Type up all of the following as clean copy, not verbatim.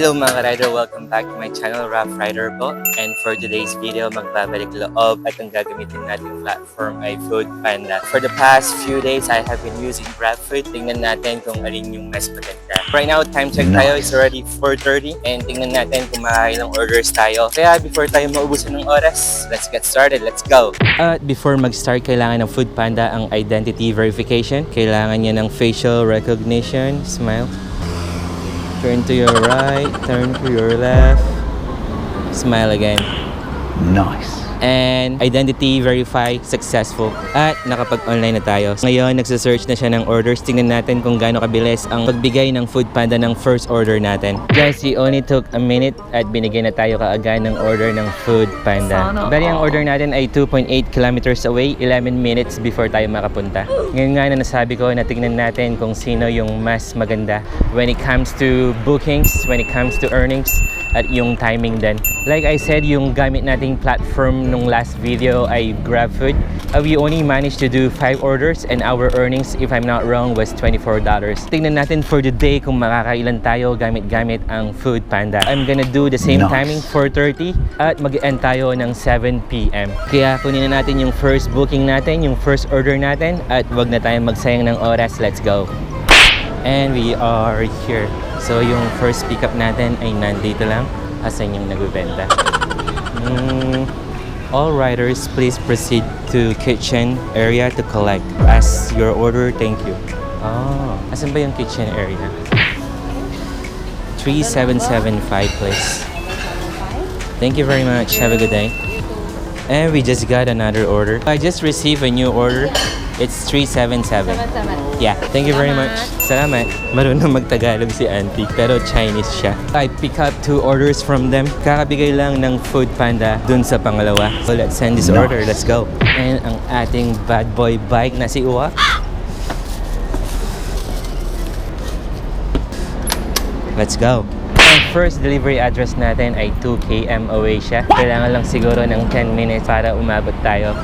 Hello mga rider, welcome back to my channel, Rough Rider po. And for today's video, magbabalik loob at ang gagamitin nating platform ay Foodpanda. For the past few days, I have been using GrabFood. Tingnan natin kung alin yung mas maganda. Right now, time check tayo, it's already 4:30 and tingnan natin kung makakailang orders tayo. Kaya before tayo maubusan ng oras, let's get started, let's go! At before mag-start, kailangan ng Foodpanda ang identity verification. Kailangan niya ng facial recognition, smile. Turn to your right, turn to your left, smile again. Nice. And identity verify successful. At nakapag-online na tayo. Ngayon, nagsasearch na siya ng orders. Tingnan natin kung gaano kabilis ang pagbigay ng Foodpanda ng first order natin. Guys, it only took a minute at binigay na tayo kaagad ng order ng Foodpanda. Bali, ang order natin ay 2.8 kilometers away, 11 minutes before tayo makapunta. Ngayon nga na nasabi ko na tingnan natin kung sino yung mas maganda when it comes to bookings, when it comes to earnings, at yung timing din. Like I said, yung gamit nating platform nung last video ay GrabFood. We only managed to do 5 orders and our earnings, if I'm not wrong, was $24. Tingnan natin for the day kung makakailan tayo gamit-gamit ang Foodpanda. I'm gonna do the same timing, 4:30, at mag-end tayo ng 7 p.m. Kaya kunin na natin yung first booking natin, yung first order natin, at wag na tayong magsayang ng oras. Let's go! And we are here. So yung first pickup natin ay nandito lang. Asan yung nagbebenta? All riders, please proceed to kitchen area to collect. As your order, thank you. Oh, asan ba yung kitchen area? 3775, please. Thank you very much. Have a good day. And we just got another order. I just received a new order. It's 377. Yeah, thank you very much. Salamat. Marunong magtagalog si auntie, pero Chinese siya. I pick up 2 orders from them. Kakabigay lang ng Foodpanda dun sa pangalawa. So let's send this order. Let's go. And ang ating bad boy bike na si Uwa. Let's go. Ang first delivery address natin ay 2 km away siya. Kailangan lang siguro ng 10 minutes para umabot tayo.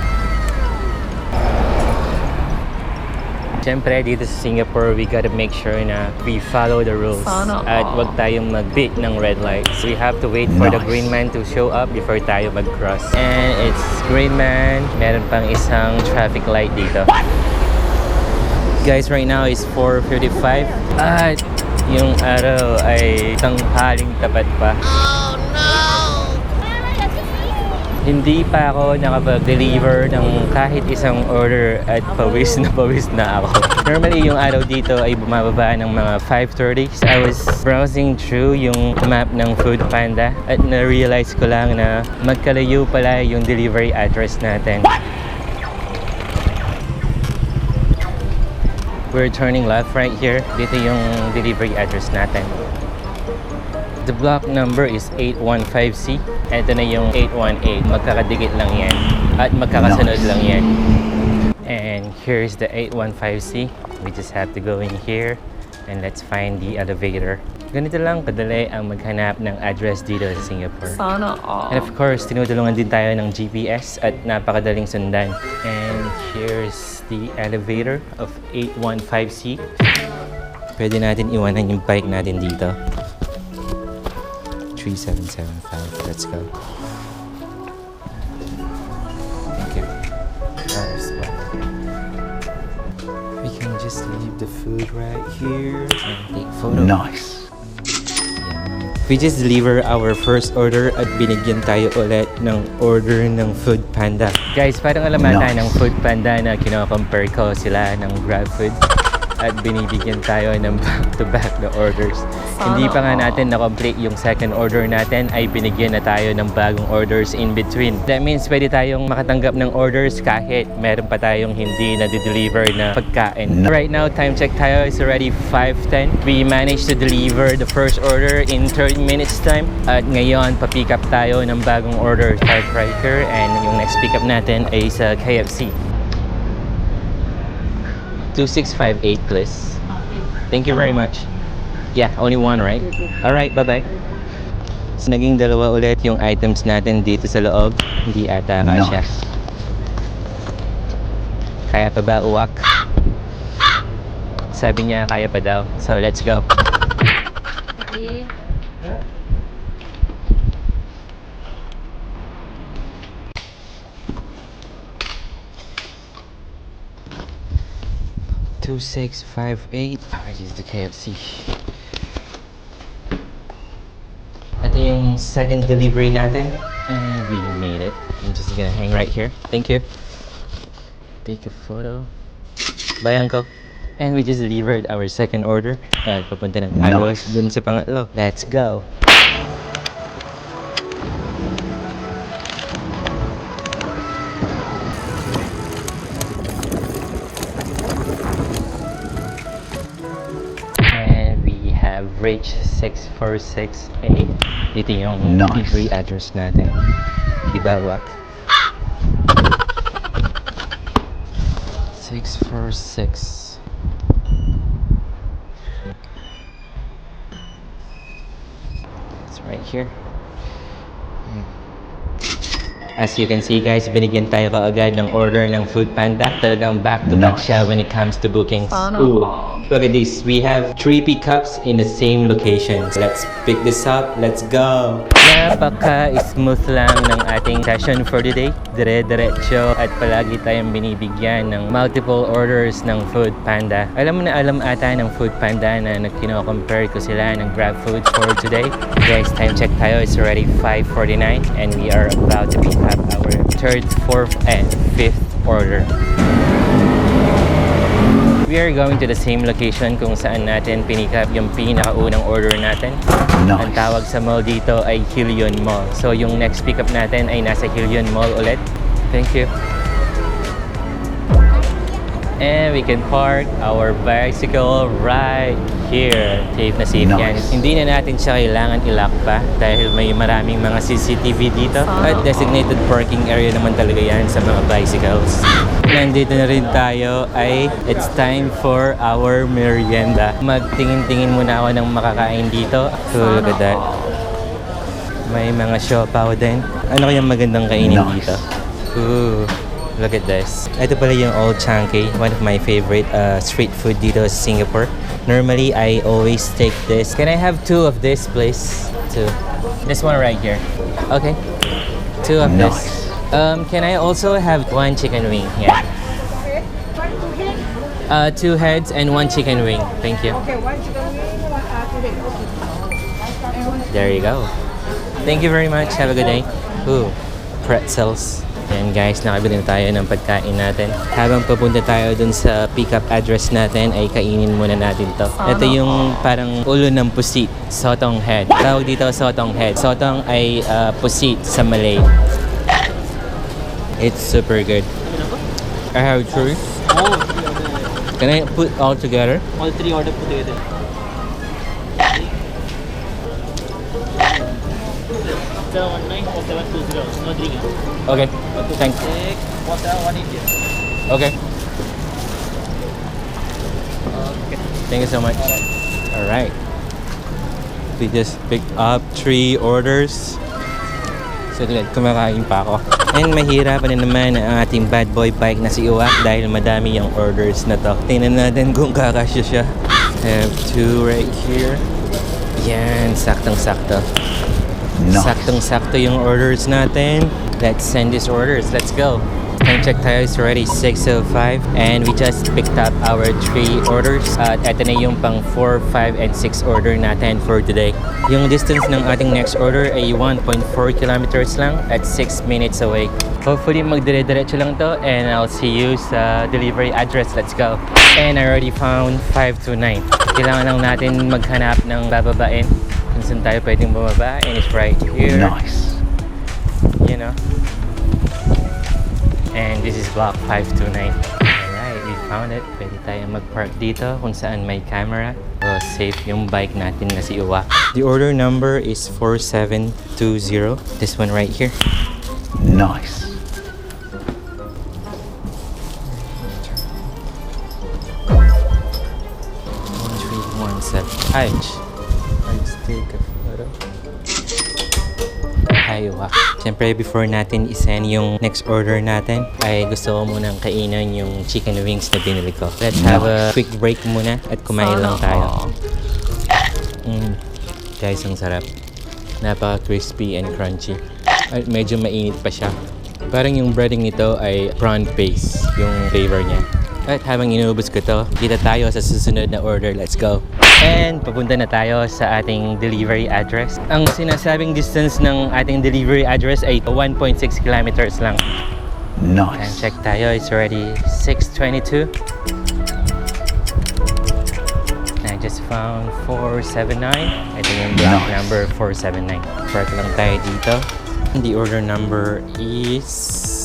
Siyempre, dito sa Singapore, we gotta make sure na we follow the rules. At wag tayong mag-beat ng red lights. We have to wait for the green man to show up before tayo mag-cross. And it's green man. Meron pang isang traffic light dito. Guys, right now is 4:55. At yung araw ay tanghaling tapat pa. Oh no! Hindi pa ako nakapag-deliver ng kahit isang order at pawis na ako. Normally, yung araw dito ay bumababa ng mga 5:30. So I was browsing through yung map ng Foodpanda at na-realize ko lang na magkalayo pala yung delivery address natin. We're turning left right here. Dito yung delivery address natin. The block number is 815C. Ito na yung 818. Magkakadikit lang yan. At magkakasunod lang yan. And here's the 815C. We just have to go in here and let's find the elevator. Ganito lang kadali ang maghanap ng address dito sa Singapore. Sana all. And of course, tinutulungan din tayo ng GPS at napakadaling sundan. And here's the elevator of 815C. Pwede natin iwanan yung bike natin dito. 3775. Let's go. Thank you. We can just leave the food right here and take photo. Nice. We just deliver our first order at binigyan tayo ulit ng order ng Foodpanda. Guys, parang alam natin ng Foodpanda na kino-compare ko sila ng GrabFood at binibigyan tayo ng back-to-back na orders. Hindi pa nga natin na-complete yung second order natin ay binigyan na tayo ng bagong orders in between. That means pwede tayong makatanggap ng orders kahit meron pa tayong hindi na-deliver na pagkain. Right now, time check tayo is already 5:10. We managed to deliver the first order in 30 minutes time. At ngayon, pa-pick up tayo ng bagong order. Park right here and yung next pick up natin ay sa KFC. 2658 please. Thank you very much. Yeah, only one, right? Alright, bye-bye. So, naging dalawa ulit yung items natin dito sa loob. Hindi ata kasya. Kaya pa ba uwak? Sabi niya kaya pa daw. So, let's go. 2658. Which is the KFC. Ito yung second delivery natin. And we made it. I'm just gonna hang right here. Thank you. Take a photo. Bye, Uncle. And we just delivered our second order. At papunta ng tayo dun sa pangatlo. Let's go. Reach 646A. Dito yung delivery address natin. Ibawak. 646. It's right here. As you can see guys, binigyan tayo kaagad ng order ng Food Panda. Talagang back to back siya when it comes to bookings. Ooh, look at this. We have 3 pickups in the same location. So let's pick this up. Let's go! Napaka-smooth lang ng ating session for today. Dire-diretso at palagi tayong binibigyan ng multiple orders ng Food Panda. Alam mo na alam ata ng Food Panda na kino-compare ko sila ng Grab Food for today. Guys, time check tayo. It's already 5:49 and we are about to pick up our 3rd, 4th, and 5th order. We are going to the same location kung saan natin pinick up yung pinakaunang order natin. Ang tawag sa mall dito ay Hillion Mall. So yung next pickup natin ay nasa Hillion Mall ulit. Thank you. And we can park our bicycle right here. Safe na safe yan. Hindi na natin siya kailangan i-lock pa dahil may maraming mga CCTV dito. At designated parking area naman talaga yan sa mga bicycles. Nandito na rin tayo ay it's time for our merienda. Magtingin-tingin muna ako ng makakain dito. So look at that. May mga siopaw din. Ano kayang magandang kainin dito? Ooh. Look at this. Ito pala yung Old Changkee, one of my favorite street food dito sa Singapore. Normally, I always take this. Can I have 2 of this, please? 2. This one right here. Okay. 2 of this. Can I also have 1 chicken wing? Yeah. 2 heads and 1 chicken wing. Thank you. Okay, 1 chicken wing, 2 heads. There you go. Thank you very much. Have a good day. Ooh, pretzels. Ayan guys, nakabili na tayo ng pagkain natin. Habang papunta tayo dun sa pickup address natin, ay kainin muna natin to. Ito yung parang ulo ng pusit, sotong head. Tawag dito sotong head. Sotong ay pusit sa Malay. It's super good. I have 3. Can I put all together? All 3 order put together. The 194720, no drink. Okay, thanks. 1780. Okay. Thank you so much. Alright. We just picked up 3 orders. So, kumakain pa ako. And mahirapan na naman ang ating bad boy bike na si Uwak dahil madami yung orders na to. Tingnan natin kung kakasya siya. I have 2 right here. Yan, saktong-sakto. Saktong-sakto yung orders natin. Let's send these orders. Let's go. Time check tayo. It's already 6:05 and we just picked up our 3 orders. At ito na yung pang 4, 5, and 6 order natin for today. Yung distance ng ating next order ay 1.4 kilometers lang at 6 minutes away. Hopefully magdire-diretso lang to and I'll see you sa delivery address. Let's go. And I already found 529. Kailangan lang natin maghanap ng bababain kung saan tayo pwedeng bumaba, and it's right here. Nice. You know. And this is block 529. Alright, we found it. Pwede tayo mag-park dito kung saan may camera. So, safe yung bike natin na si Uwa. The order number is 4720. This one right here. Nice. Hi. Let's take a photo. Hi, Uwa. Siyempre, before natin isend yung next order natin, ay gusto ko munang kainan yung chicken wings na binili ko. Let's have a quick break muna at kumain lang tayo. Guys, ang sarap. Napaka-crispy and crunchy. At medyo mainit pa siya. Parang yung breading nito ay prawn paste, yung flavor niya. At habang inubos ko to, kita tayo sa susunod na order. Let's go! And papunta na tayo sa ating delivery address. Ang sinasabing distance ng ating delivery address ay 1.6 kilometers lang. And Nice. check tayo, it's already 6:22. I just found 479. Ito yung block Nice. number 479. Park lang tayo dito. The order number is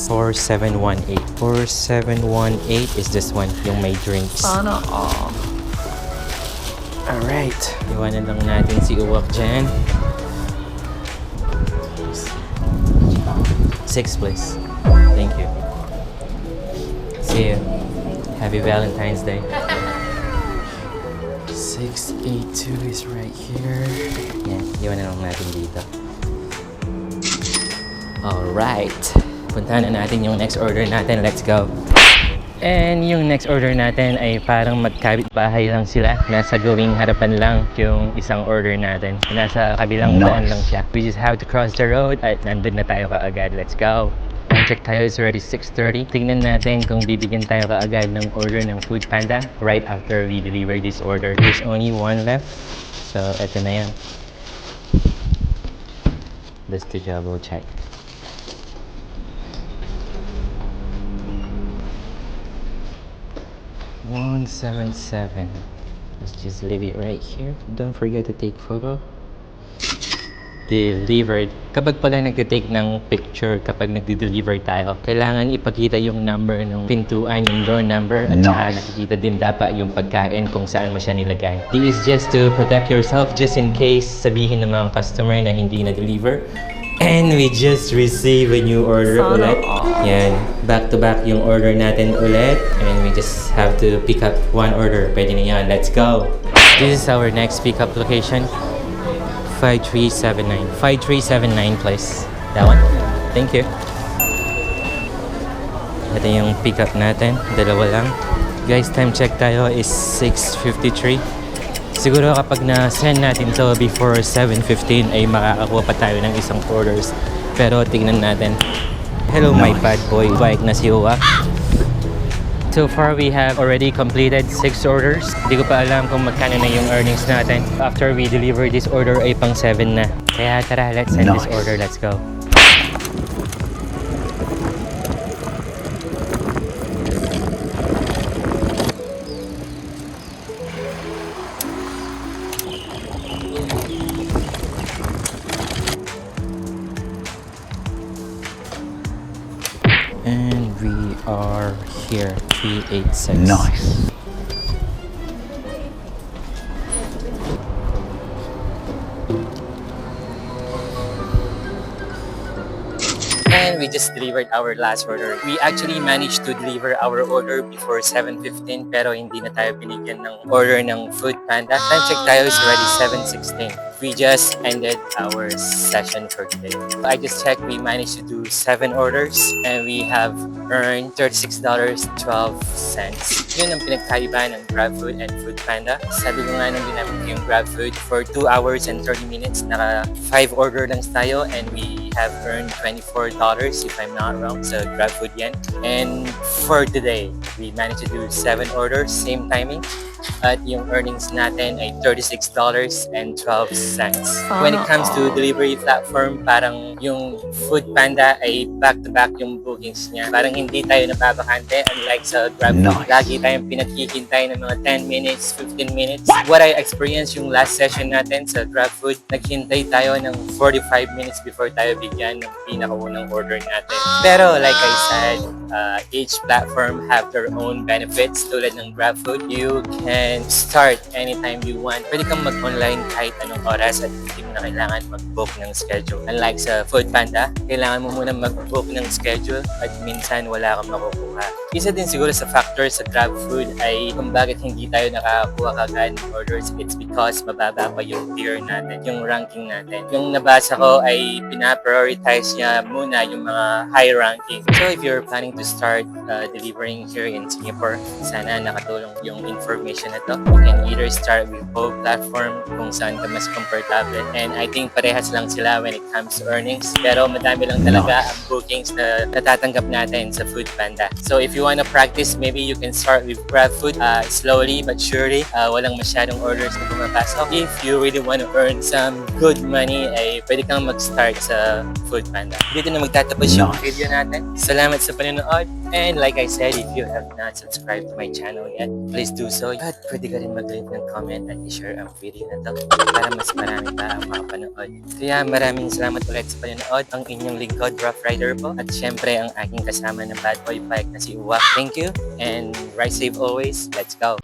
4718. 4718 is this one, yung may drinks. Sana all. Alright. Iwanan lang natin si Uwak dyan. 6 please. Thank you. See you. Happy Valentine's Day. 682 is right here. Yan, iwanan lang natin dito. Alright. Puntahan na natin yung next order natin. Let's go. And yung next order natin ay parang magkabit bahay lang sila. Nasa gawing harapan lang yung isang order natin. Nasa kabilang daan lang siya. We just have to cross the road at nandun na tayo kaagad. Let's go. Check tayo, it's already 6:30. Tingnan natin kung bibigyan tayo kaagad ng order ng Food Panda right after we deliver this order. There's only one left. So, eto na yan. Let's do double check. $177. Let's just leave it right here. Don't forget to take photo. Delivered. Kapag pala nagtitake ng picture kapag nagde-deliver tayo, kailangan ipakita yung number ng pintuan, yung door number, at saka nakikita din dapat yung pagkain kung saan mo siya nilagay. This is just to protect yourself just in case sabihin ng mga customer na hindi na-deliver. And we just received a new order ulit. Yan. Back to back yung order natin ulit. And we just have to pick up one order. Pwede na yan. Let's go! This is our next pickup location. 5379. 5379 please. That one? Thank you. Ito yung pickup natin. Dalawa lang. Guys, time check tayo is 6:53. Siguro kapag na-send natin to before 7:15 ay makakakuha pa tayo ng isang orders. Pero tingnan natin. Hello my bad boy. Bike na si Uwak. So far, we have already completed 6 orders. Hindi ko pa alam kung magkano na yung earnings natin. After we deliver this order ay pang 7 na. Kaya tara, let's send this order. Let's go. And we are here, 386. Nice. And we just delivered our last order. We actually managed to deliver our order before 7:15 pero hindi na tayo binigyan ng order ng Food Panda. Time check tayo is already 7:16. We just ended our session for today. I just checked, we managed to do 7 orders and we have earned $36.12. Yun ang pinagkaiba ng GrabFood and Food Panda. Sabi ko nga nung ginamit ko yung GrabFood for 2 hours and 30 minutes, naka 5 order lang tayo and we have earned $24 if I'm not wrong sa GrabFood yan. And for today, we managed to do 7 orders, same timing. At yung earnings natin ay $36.12. When it comes to delivery platform, parang yung Food Panda ay back-to-back yung bookings niya. Parang hindi tayo nababakante unlike sa GrabFood. Lagi tayong pinaghihintay ng mga 10 minutes, 15 minutes. What I experienced yung last session natin sa GrabFood, naghintay tayo ng 45 minutes before tayo bigyan ng pinakaunang order natin. Pero like I said, each platform have their own benefits. Tulad ng GrabFood, you can start anytime you want. Pwede kang mag-online kahit anong oras at hindi mo na kailangan mag-book ng schedule. Unlike sa Food Panda, kailangan mo muna mag-book ng schedule at minsan wala kang makukuha. Isa din siguro sa factor sa GrabFood ay kung bakit hindi tayo nakakuha kagad ng orders, it's because mababa pa yung tier natin, yung ranking natin. Yung nabasa ko ay pina-prioritize niya muna yung mga high ranking. So if you're planning to start delivering here in Singapore. Sana nakatulong yung information na to. You can either start with both platform kung saan ka mas komportable. And I think parehas lang sila when it comes to earnings. Pero madami lang talaga ang bookings na natatanggap natin sa Foodpanda. So if you wanna practice, maybe you can start with GrabFood slowly but surely. Walang masyadong orders na pumapasok. If you really wanna earn some good money, ay pwede kang mag-start sa Foodpanda. Dito na magtatapos yung video natin. Salamat sa panonood. And like I said, if you have not subscribed to my channel yet, please do so. At pwede ka rin mag-leave ng comment at i-share ang video na to para mas marami pa ang makapanood. Kaya maraming salamat ulit sa panonood. Ang inyong lingkod, Rough Rider po. At syempre ang aking kasama ng Bad Boy Bike na si Uwak. Thank you and ride safe always. Let's go!